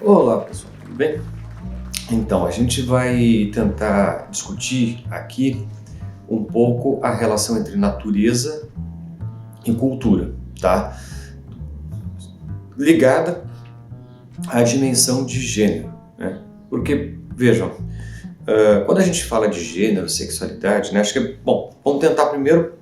Olá pessoal, tudo bem? Então, a gente vai tentar discutir aqui um pouco a relação entre natureza e cultura, tá? Ligada à dimensão de gênero, né? Porque, vejam, quando a gente fala de gênero, sexualidade, né? Acho que bom, vamos tentar primeiro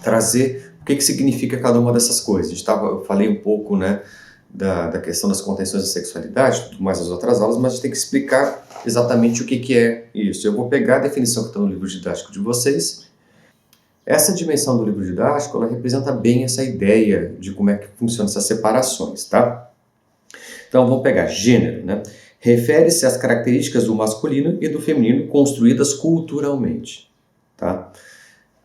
trazer o que significa cada uma dessas coisas. Eu falei um pouco, né, da questão das contenções da sexualidade, tudo mais nas outras aulas, mas a gente tem que explicar exatamente o que é isso. Eu vou pegar a definição que está no livro didático de vocês. Essa dimensão do livro didático, ela representa bem essa ideia de como é que funcionam essas separações, tá? Então, vamos pegar gênero, né? Refere-se às características do masculino e do feminino construídas culturalmente, tá?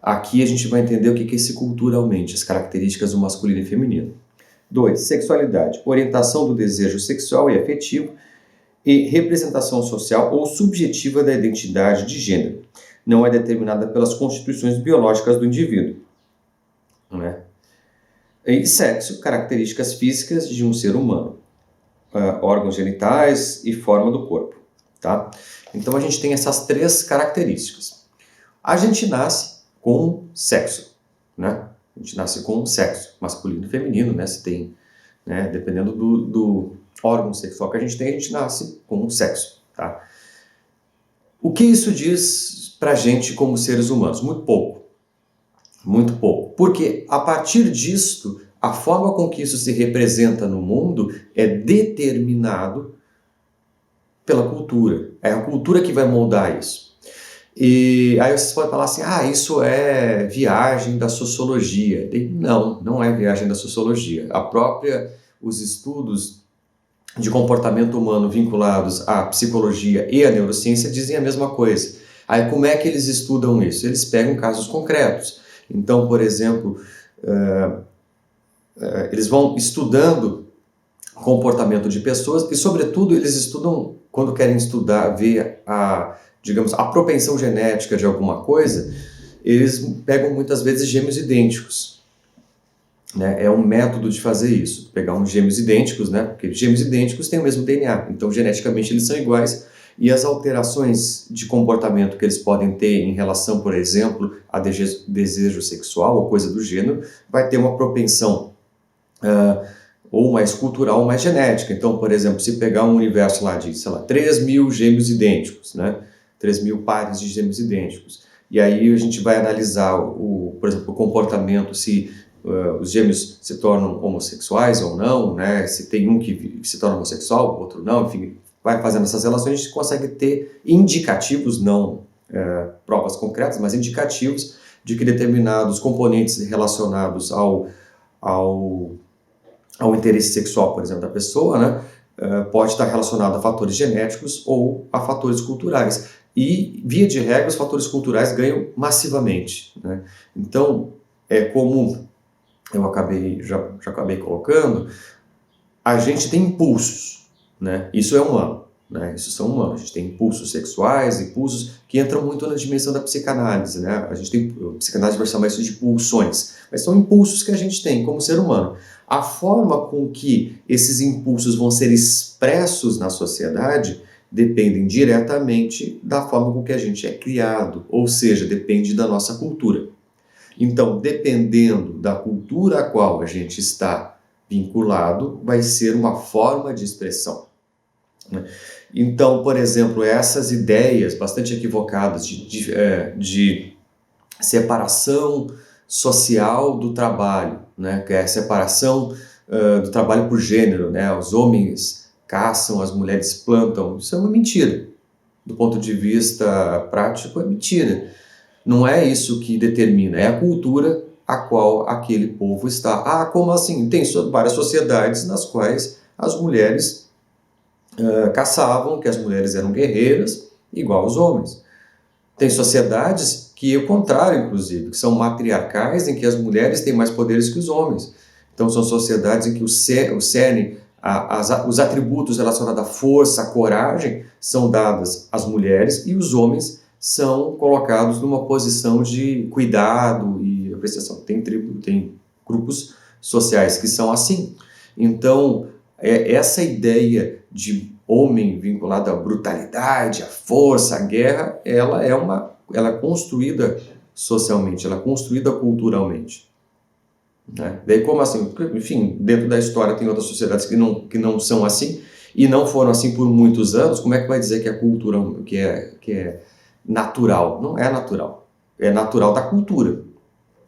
Aqui a gente vai entender o que é esse culturalmente, as características do masculino e feminino. 2. Sexualidade, orientação do desejo sexual e afetivo e representação social ou subjetiva da identidade de gênero. Não é determinada pelas constituições biológicas do indivíduo, né? E sexo, características físicas de um ser humano, órgãos genitais e forma do corpo, tá? Então a gente tem essas três características. A gente nasce com sexo, né? A gente nasce com sexo, masculino e feminino, né? Se tem, né? Dependendo do órgão sexual que a gente nasce com sexo, tá? O que isso diz pra gente como seres humanos? Muito pouco. Muito pouco. Porque a partir disto, a forma com que isso se representa no mundo é determinado pela cultura. É a cultura que vai moldar isso. E aí vocês podem falar assim, isso é viagem da sociologia. Não, não é viagem da sociologia. Os estudos de comportamento humano vinculados à psicologia e à neurociência dizem a mesma coisa. Aí como é que eles estudam isso? Eles pegam casos concretos. Então, por exemplo, eles vão estudando comportamento de pessoas e, sobretudo, eles estudam, quando querem estudar, ver a propensão genética de alguma coisa, eles pegam muitas vezes gêmeos idênticos, né? É um método de fazer isso, pegar uns gêmeos idênticos, né? Porque gêmeos idênticos têm o mesmo DNA, então geneticamente eles são iguais, e as alterações de comportamento que eles podem ter em relação, por exemplo, a desejo sexual ou coisa do gênero, vai ter uma propensão ou mais cultural ou mais genética. Então, por exemplo, se pegar um universo lá de, 3.000 gêmeos idênticos, né? 3.000 pares de gêmeos idênticos. E aí a gente vai analisar, por exemplo, o comportamento, se os gêmeos se tornam homossexuais ou não, né? Se tem um que se torna homossexual, o outro não, enfim, vai fazendo essas relações, a gente consegue ter indicativos, não provas concretas, mas indicativos de que determinados componentes relacionados ao interesse sexual, por exemplo, da pessoa, né? Pode estar relacionado a fatores genéticos ou a fatores culturais. E, via de regra, os fatores culturais ganham massivamente, né? Então, como eu já acabei colocando, a gente tem impulsos, né? Isso é humano, né? Isso são humanos. A gente tem impulsos sexuais, impulsos que entram muito na dimensão da psicanálise, né? A gente tem, a psicanálise vai chamar isso de pulsões, mas são impulsos que a gente tem como ser humano. A forma com que esses impulsos vão ser expressos na sociedade dependem diretamente da forma com que a gente é criado, ou seja, depende da nossa cultura. Então, dependendo da cultura a qual a gente está vinculado, vai ser uma forma de expressão, né? Então, por exemplo, essas ideias bastante equivocadas de separação social do trabalho, né? Que é a separação do trabalho por gênero, né? Os homens caçam, as mulheres plantam. Isso é uma mentira. Do ponto de vista prático, é mentira. Não é isso que determina, é a cultura a qual aquele povo está. Como assim? Tem várias sociedades nas quais as mulheres caçavam, que as mulheres eram guerreiras, igual os homens. Tem sociedades que é o contrário, inclusive, que são matriarcais, em que as mulheres têm mais poderes que os homens. Então são sociedades em que o cerne, os atributos relacionados à força, à coragem, são dados às mulheres e os homens são colocados numa posição de cuidado e apreciação. Tem grupos sociais que são assim. Então, essa ideia de homem vinculado à brutalidade, à força, à guerra, ela é construída socialmente, ela é construída culturalmente. Né? Daí como assim? Enfim, dentro da história tem outras sociedades que não são assim, e não foram assim por muitos anos. Como é que vai dizer que é cultura, que é natural? Não é natural. É natural da cultura.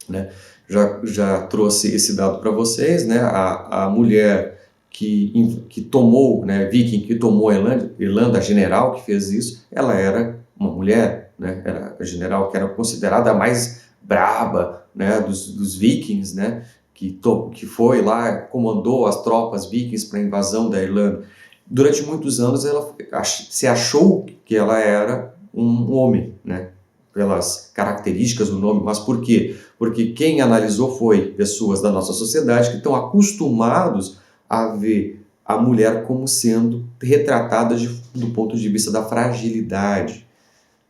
Né? Já trouxe esse dado para vocês, né? A mulher que tomou, né, viking, que tomou a Irlanda, a general que fez isso, ela era uma mulher, né? Era a general que era considerada a mais braba, né, dos vikings, né? Que foi lá, comandou as tropas vikings para a invasão da Irlanda. Durante muitos anos ela se achou que ela era um homem, né? Pelas características do nome, mas por quê? Porque quem analisou foi pessoas da nossa sociedade que estão acostumados a ver a mulher como sendo retratada do ponto de vista da fragilidade,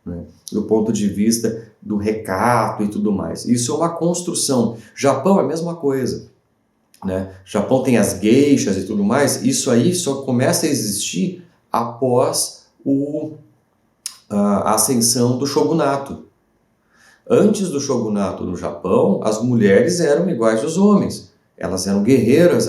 né? Do ponto de vista do recato e tudo mais. Isso é uma construção. Japão é a mesma coisa, né? Japão tem as geishas e tudo mais. Isso aí só começa a existir após a ascensão do shogunato. Antes do shogunato no Japão, as mulheres eram iguais aos homens. Elas eram guerreiras,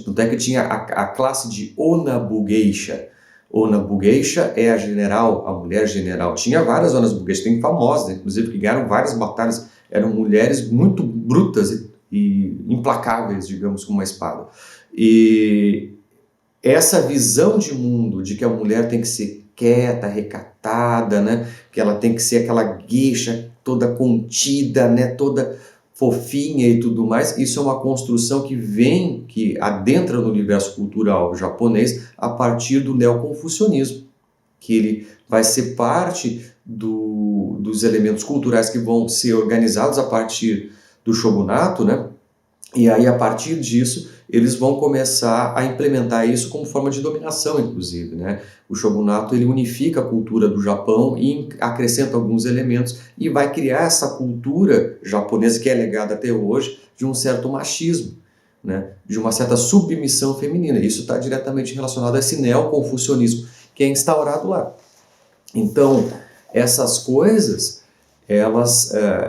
até que tinha a classe de Onabu-geisha. Onabu-geisha é a general, a mulher general. Tinha várias Onabu-geisha, tem famosas, inclusive, que ganharam várias batalhas. Eram mulheres muito brutas e implacáveis, digamos, com uma espada. E essa visão de mundo de que a mulher tem que ser quieta, recatada, né? Que ela tem que ser aquela geisha toda contida, né? Toda fofinha e tudo mais, isso é uma construção que adentra no universo cultural japonês a partir do neoconfucionismo, que ele vai ser parte dos elementos culturais que vão ser organizados a partir do shogunato, né? E aí, a partir disso, eles vão começar a implementar isso como forma de dominação, inclusive, né? O shogunato, ele unifica a cultura do Japão e acrescenta alguns elementos e vai criar essa cultura japonesa que é legada até hoje de um certo machismo, né? De uma certa submissão feminina. Isso está diretamente relacionado a esse neoconfucionismo que é instaurado lá. Então, essas coisas...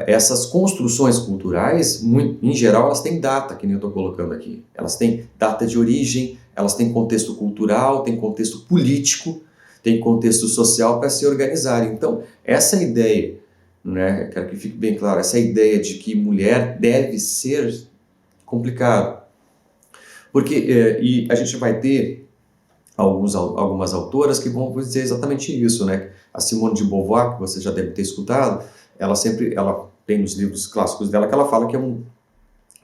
essas construções culturais, em geral, elas têm data, que nem eu estou colocando aqui. Elas têm data de origem, elas têm contexto cultural, têm contexto político, têm contexto social para se organizarem. Então, essa ideia, né, quero que fique bem claro, essa ideia de que mulher deve ser complicado. Porque, e a gente vai ter algumas autoras que vão dizer exatamente isso, né? A Simone de Beauvoir, que você já deve ter escutado, ela tem nos livros clássicos dela que ela fala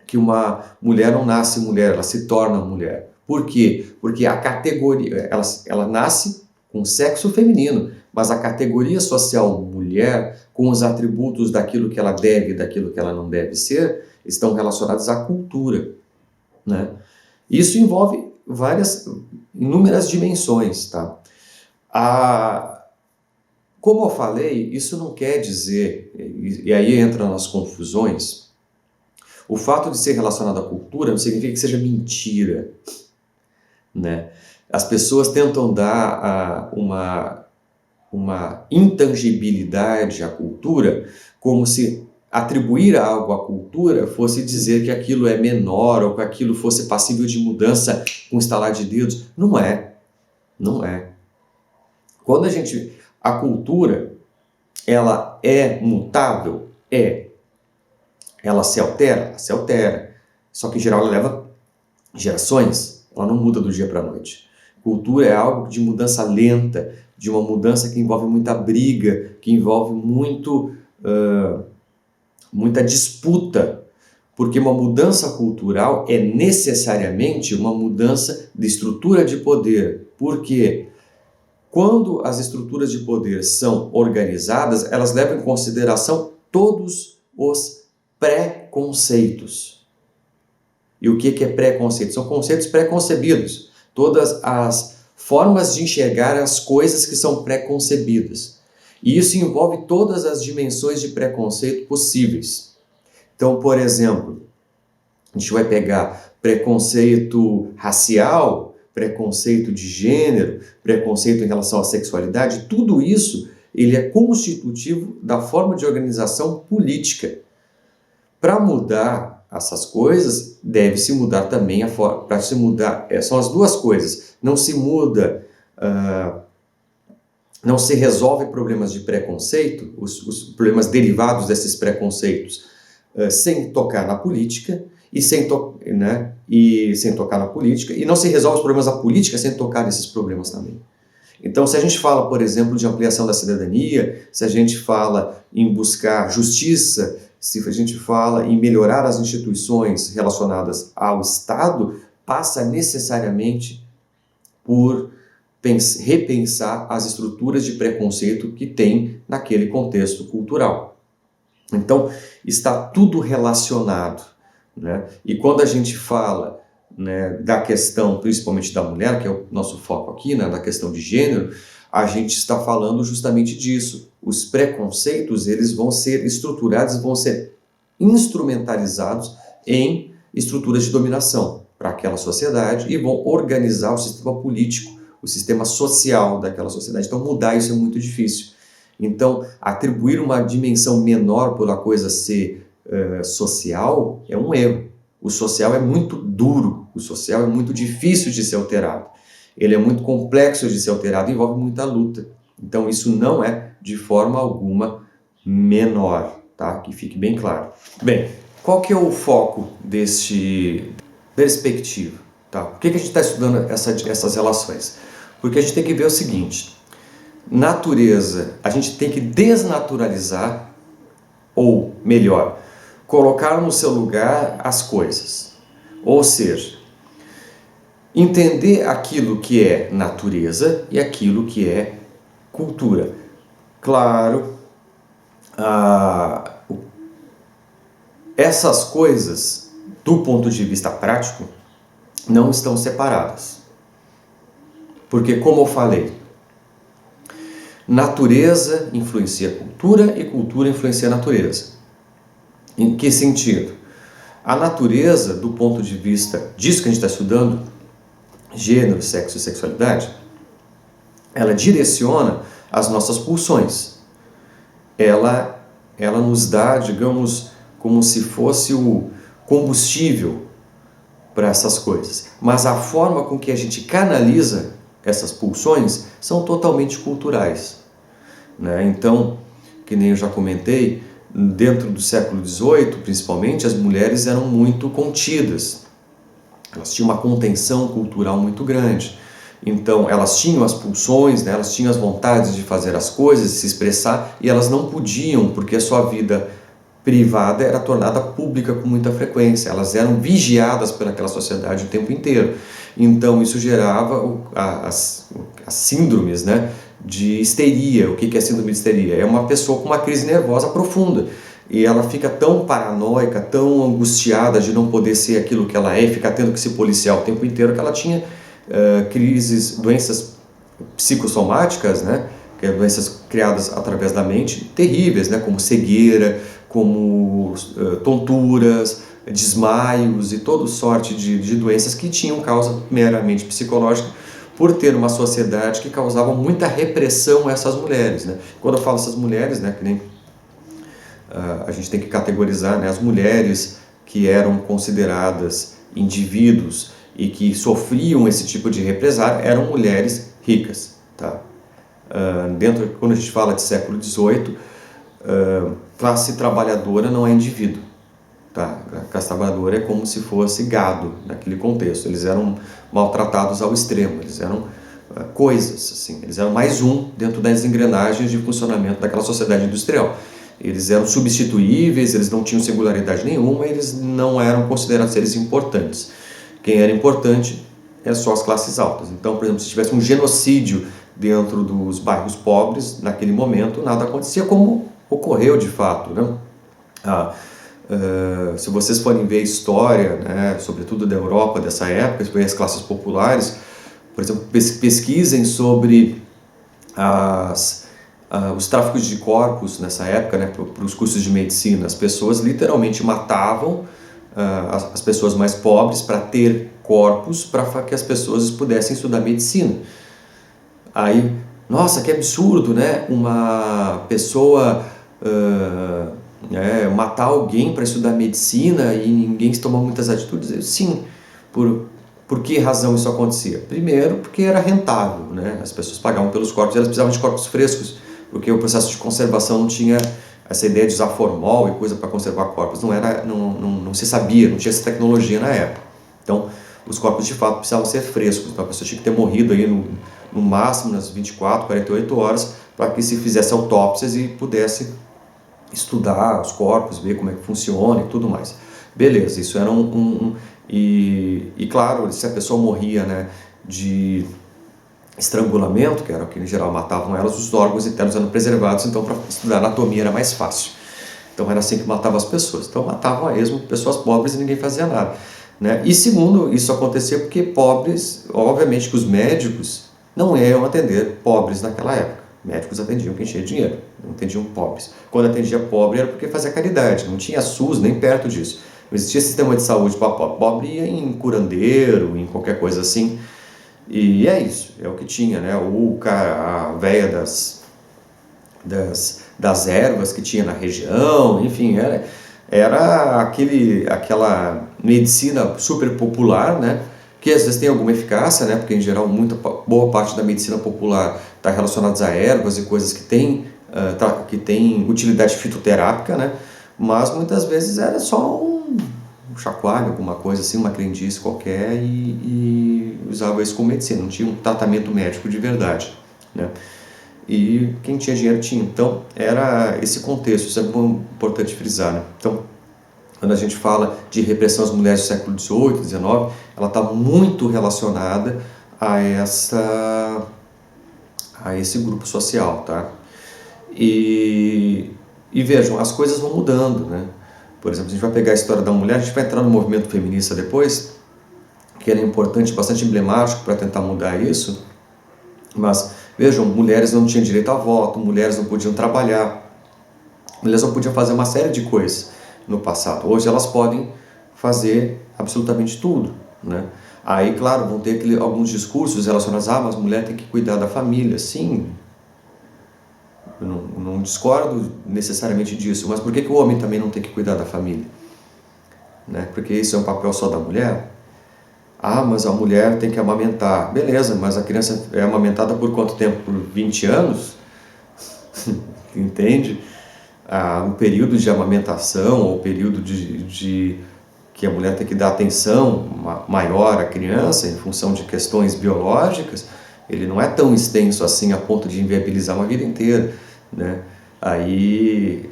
que uma mulher não nasce mulher, ela se torna mulher. Por quê? Porque a categoria, ela nasce com sexo feminino, mas a categoria social mulher, com os atributos daquilo que ela deve e daquilo que ela não deve ser, estão relacionados à cultura, né? Isso envolve inúmeras dimensões, tá? Como eu falei, isso não quer dizer, e aí entra nas confusões, o fato de ser relacionado à cultura não significa que seja mentira, né? As pessoas tentam dar uma intangibilidade à cultura, como se atribuir algo à cultura fosse dizer que aquilo é menor ou que aquilo fosse passível de mudança com estalar de dedos. Não é. Não é. Quando a cultura, ela é mutável? É. Ela se altera? Ela se altera. Só que, em geral, ela leva gerações. Ela não muda do dia para a noite. Cultura é algo de mudança lenta, de uma mudança que envolve muita briga, que envolve muita disputa, porque uma mudança cultural é necessariamente uma mudança de estrutura de poder. Por quê? Quando as estruturas de poder são organizadas, elas levam em consideração todos os preconceitos. E o que é preconceito? São conceitos preconcebidos. Todas as formas de enxergar as coisas que são preconcebidas. E isso envolve todas as dimensões de preconceito possíveis. Então, por exemplo, a gente vai pegar preconceito racial, preconceito de gênero, preconceito em relação à sexualidade, tudo isso ele é constitutivo da forma de organização política. Para mudar essas coisas, deve-se mudar também a forma. Para se mudar, são as duas coisas. Não se muda, não se resolve problemas de preconceito, os problemas derivados desses preconceitos, sem tocar na política e sem tocar na política, e não se resolve os problemas da política sem tocar nesses problemas também. Então, se a gente fala, por exemplo, de ampliação da cidadania, se a gente fala em buscar justiça, se a gente fala em melhorar as instituições relacionadas ao Estado, passa necessariamente por repensar as estruturas de preconceito que tem naquele contexto cultural. Então, está tudo relacionado, né? E quando a gente fala, né, da questão, principalmente da mulher, que é o nosso foco aqui, né, da questão de gênero, a gente está falando justamente disso. Os preconceitos, eles vão ser estruturados, vão ser instrumentalizados em estruturas de dominação para aquela sociedade e vão organizar o sistema político, o sistema social daquela sociedade. Então, mudar isso é muito difícil. Então, atribuir uma dimensão menor por a coisa ser social é um erro. O social é muito duro, o social é muito difícil de ser alterado. Ele é muito complexo de ser alterado, envolve muita luta. Então, isso não é, de forma alguma, menor, tá? Que fique bem claro. Bem, qual que é o foco deste perspectiva? Tá? Por que a gente está estudando essas relações? Porque a gente tem que ver o seguinte: natureza, a gente tem que desnaturalizar, ou melhor, colocar no seu lugar as coisas. Ou seja, entender aquilo que é natureza e aquilo que é cultura. Claro, essas coisas, do ponto de vista prático, não estão separadas. Porque, como eu falei, natureza influencia cultura e cultura influencia natureza. Em que sentido? A natureza, do ponto de vista disso que a gente está estudando, gênero, sexo e sexualidade, ela direciona as nossas pulsões. Ela nos dá, digamos, como se fosse o combustível para essas coisas. Mas a forma com que a gente canaliza essas pulsões são totalmente culturais, né? Então, que nem eu já comentei, dentro do século XVIII, principalmente, as mulheres eram muito contidas. Elas tinham uma contenção cultural muito grande. Então, elas tinham as pulsões, né? Elas tinham as vontades de fazer as coisas, de se expressar, e elas não podiam, porque a sua vida privada era tornada pública com muita frequência. Elas eram vigiadas pelaquela sociedade o tempo inteiro. Então, isso gerava as síndromes, né, de histeria. O que é síndrome de histeria? É uma pessoa com uma crise nervosa profunda. E ela fica tão paranoica, tão angustiada de não poder ser aquilo que ela é, fica tendo que se policiar o tempo inteiro, que ela tinha crises, doenças psicossomáticas, né, que é doenças criadas através da mente, terríveis, né, como cegueira, como tonturas, desmaios e toda sorte de doenças que tinham causa meramente psicológica, por ter uma sociedade que causava muita repressão a essas mulheres, né? Quando eu falo essas mulheres, né, que nem a gente tem que categorizar, né, as mulheres que eram consideradas indivíduos e que sofriam esse tipo de represália eram mulheres ricas, tá? Quando a gente fala de século XVIII, classe trabalhadora não é indivíduo, tá? A classe trabalhadora é como se fosse gado naquele contexto. Eles eram maltratados ao extremo, eles eram coisas, assim, eles eram mais um dentro das engrenagens de funcionamento daquela sociedade industrial. Eles eram substituíveis, eles não tinham singularidade nenhuma, eles não eram considerados seres importantes. Quem era importante é só as classes altas. Então, por exemplo, se tivesse um genocídio dentro dos bairros pobres, naquele momento nada acontecia, como ocorreu de fato, né? Se vocês forem ver a história, né, sobretudo da Europa dessa época, se as classes populares, por exemplo, pesquisem sobre os tráficos de corpos nessa época, né, para os cursos de medicina. As pessoas literalmente matavam as pessoas mais pobres para ter corpos para que as pessoas pudessem estudar medicina. Aí, nossa, que absurdo, né? Uma pessoa matar alguém para estudar medicina e ninguém tomar muitas atitudes. Sim, por que razão isso acontecia? Primeiro, porque era rentável, né? As pessoas pagavam pelos corpos, elas precisavam de corpos frescos, porque o processo de conservação não tinha essa ideia de usar formol e coisa para conservar corpos, não se sabia, não tinha essa tecnologia na época. Então, os corpos de fato precisavam ser frescos, então a pessoa tinha que ter morrido aí no máximo nas 24, 48 horas para que se fizesse autópsias e pudesse estudar os corpos, ver como é que funciona e tudo mais. Beleza, isso era e claro, se a pessoa morria, né, de estrangulamento, que era o que em geral matavam elas, os órgãos internos eram preservados, então para estudar anatomia era mais fácil. Então era assim que matavam as pessoas. Então matavam a esmo pessoas pobres e ninguém fazia nada, né? E segundo, isso acontecia porque pobres, obviamente que os médicos não iam atender pobres naquela época. Médicos atendiam quem tinha dinheiro, não atendiam pobres. Quando atendia pobre era porque fazia caridade, não tinha SUS nem perto disso. Não existia sistema de saúde para pobre. Pobre ia em curandeiro, em qualquer coisa assim. E é isso, é o que tinha, né? A véia das ervas que tinha na região, enfim, era aquela medicina super popular, né? Que às vezes tem alguma eficácia, né? Porque em geral boa parte da medicina popular está relacionada a ervas e coisas que tem utilidade fitoterápica, né? Mas muitas vezes era só um chacoalho, alguma coisa assim, uma crendice qualquer e usava isso como medicina, não tinha um tratamento médico de verdade, né? E quem tinha dinheiro tinha. Então era esse contexto, isso é importante frisar, né? Então, quando a gente fala de repressão às mulheres do século XVIII, XIX, ela está muito relacionada a esse grupo social, tá? E vejam, as coisas vão mudando, né? Por exemplo, a gente vai pegar a história da mulher, a gente vai entrar no movimento feminista depois, que ele é importante, bastante emblemático para tentar mudar isso, mas vejam, mulheres não tinham direito a voto, mulheres não podiam trabalhar, mulheres não podiam fazer uma série de coisas no passado. Hoje elas podem fazer absolutamente tudo, né? Aí, claro, vão ter alguns discursos relacionados mas a mulher tem que cuidar da família. Sim, eu não discordo necessariamente disso, mas por que o homem também não tem que cuidar da família? Né? Porque isso é um papel só da mulher? Mas a mulher tem que amamentar. Beleza, mas a criança é amamentada por quanto tempo? Por 20 anos? Entende? O período de amamentação, ou o período de que a mulher tem que dar atenção maior à criança, em função de questões biológicas, ele não é tão extenso assim a ponto de inviabilizar uma vida inteira, né? Aí,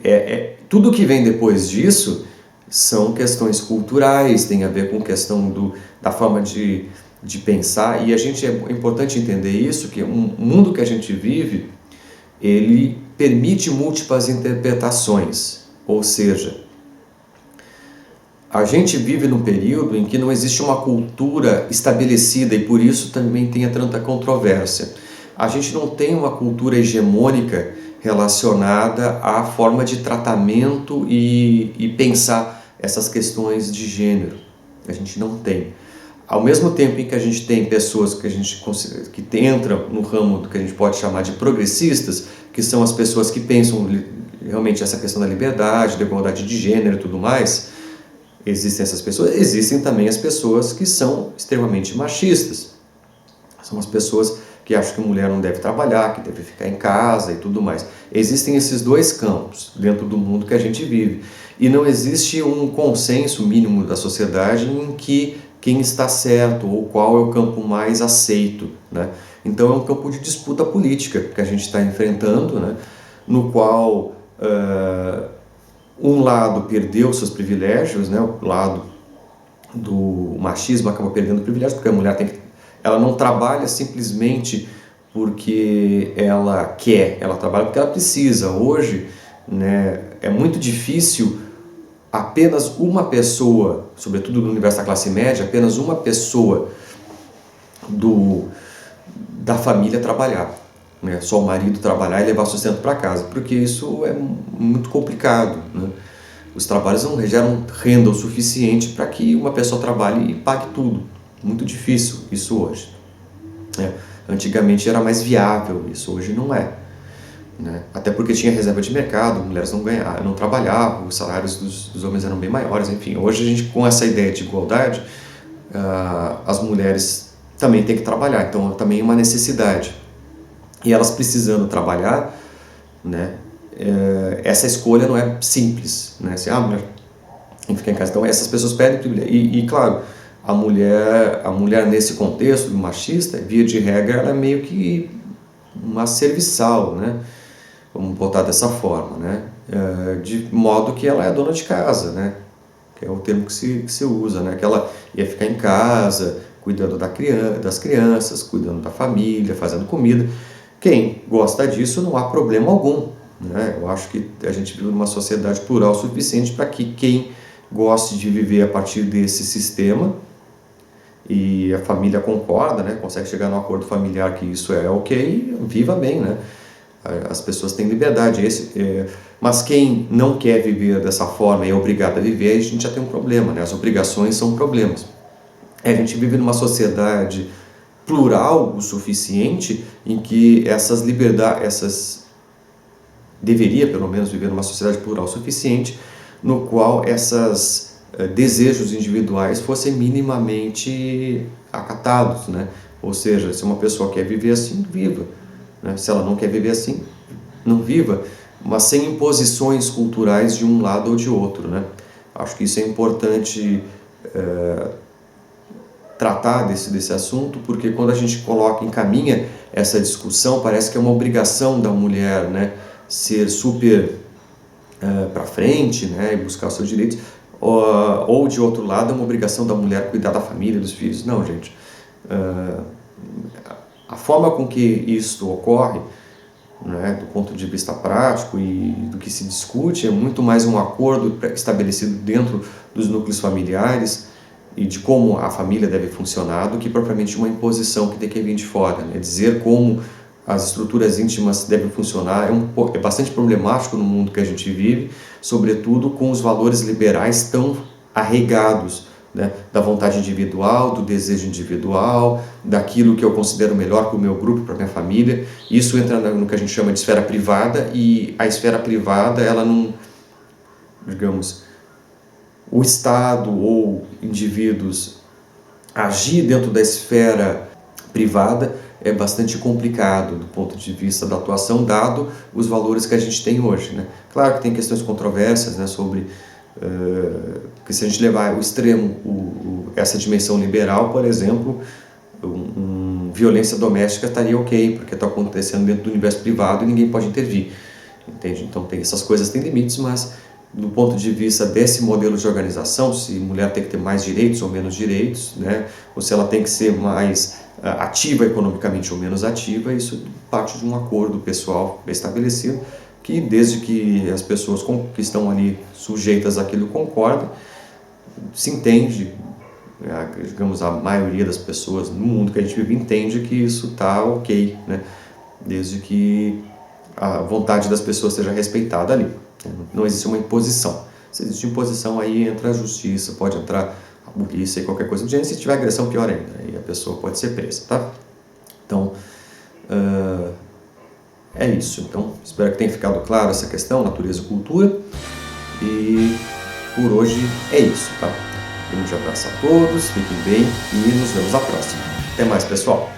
tudo que vem depois disso são questões culturais, tem a ver com questão da forma de pensar, e é importante entender isso, que o mundo que a gente vive, ele permite múltiplas interpretações, ou seja, a gente vive num período em que não existe uma cultura estabelecida e por isso também tem tanta controvérsia. A gente não tem uma cultura hegemônica relacionada à forma de tratamento e pensar essas questões de gênero. A gente não tem. Ao mesmo tempo em que a gente tem pessoas que entram no ramo do que a gente pode chamar de progressistas, que são as pessoas que pensam realmente essa questão da liberdade, da igualdade de gênero e tudo mais, existem essas pessoas, existem também as pessoas que são extremamente machistas. São as pessoas que acham que a mulher não deve trabalhar, que deve ficar em casa e tudo mais. Existem esses dois campos dentro do mundo que a gente vive. E não existe um consenso mínimo da sociedade em que quem está certo ou qual é o campo mais aceito, né? Então é um campo de disputa política que a gente está enfrentando, né? No qual um lado perdeu seus privilégios, né? O lado do machismo acaba perdendo privilégios, porque a mulher ela não trabalha simplesmente porque ela quer, ela trabalha porque ela precisa. Hoje, né, é muito difícil apenas uma pessoa, sobretudo no universo da classe média, apenas uma pessoa da família trabalhar, né? Só o marido trabalhar e levar sustento para casa, porque isso é muito complicado, né? os trabalhos não geram renda o suficiente para que uma pessoa trabalhe e pague tudo. Muito difícil isso hoje. Antigamente era mais viável, isso hoje não é. Né? Até porque tinha reserva de mercado, mulheres não trabalhavam, os salários dos homens eram bem maiores, enfim. Hoje a gente, com essa ideia de igualdade, as mulheres também têm que trabalhar, então também é uma necessidade. E elas precisando trabalhar, né, essa escolha não é simples, né? Se a mulher tem que ficar em casa, então essas pessoas pedem privilégio. E claro, a mulher nesse contexto machista, via de regra, ela é meio que uma serviçal, né? Vamos botar dessa forma, né? De modo que ela é dona de casa, né? Que é o termo que se usa, né? Que ela ia ficar em casa, cuidando das crianças, cuidando da família, fazendo comida. Quem gosta disso não há problema algum, né? Eu acho que a gente vive numa sociedade plural o suficiente para que quem goste de viver a partir desse sistema e a família concorda, né? Consegue chegar num acordo familiar que isso é ok, viva bem, né? As pessoas têm liberdade, mas quem não quer viver dessa forma e é obrigado a viver, a gente já tem um problema, né? As obrigações são problemas. A gente vive numa sociedade plural o suficiente em que deveria pelo menos viver numa sociedade plural o suficiente no qual esses desejos individuais fossem minimamente acatados, né? Ou seja, se uma pessoa quer viver assim, viva. Se ela não quer viver assim, não viva, mas sem imposições culturais de um lado ou de outro, né? Acho que isso é importante tratar desse assunto, porque quando a gente encaminha essa discussão, parece que é uma obrigação da mulher, né, ser super para frente, né, e buscar os seus direitos, ou de outro lado, é uma obrigação da mulher cuidar da família, dos filhos. Não, gente. A forma com que isso ocorre, né, do ponto de vista prático e do que se discute, é muito mais um acordo estabelecido dentro dos núcleos familiares e de como a família deve funcionar, do que propriamente uma imposição que tem que vir de fora, né? Dizer como as estruturas íntimas devem funcionar é bastante problemático no mundo que a gente vive, sobretudo com os valores liberais tão arraigados, né, da vontade individual, do desejo individual, daquilo que eu considero melhor para o meu grupo, para a minha família. Isso entra no que a gente chama de esfera privada, e a esfera privada, ela não, digamos, o Estado ou indivíduos agir dentro da esfera privada é bastante complicado do ponto de vista da atuação, dado os valores que a gente tem hoje, né? Claro que tem questões controversas, né, sobre que se a gente levar ao extremo essa dimensão liberal, por exemplo, violência doméstica estaria ok, porque está acontecendo dentro do universo privado e ninguém pode intervir, entende? Então essas coisas têm limites, mas do ponto de vista desse modelo de organização, se mulher tem que ter mais direitos ou menos direitos, né, ou se ela tem que ser mais ativa economicamente ou menos ativa, isso parte de um acordo pessoal estabelecido, que desde que as pessoas que estão ali sujeitas àquilo concordam, se entende, digamos, a maioria das pessoas no mundo que a gente vive entende que isso está ok, né? Desde que a vontade das pessoas seja respeitada ali. Não existe uma imposição. Se existe imposição, aí entra a justiça, pode entrar a polícia e qualquer coisa do gênero. Se tiver agressão, pior ainda, aí a pessoa pode ser presa, tá? Então, é isso. Então, espero que tenha ficado claro essa questão, natureza e cultura. E por hoje é isso, tá? Um grande abraço a todos, fiquem bem e nos vemos na próxima. Até mais, pessoal!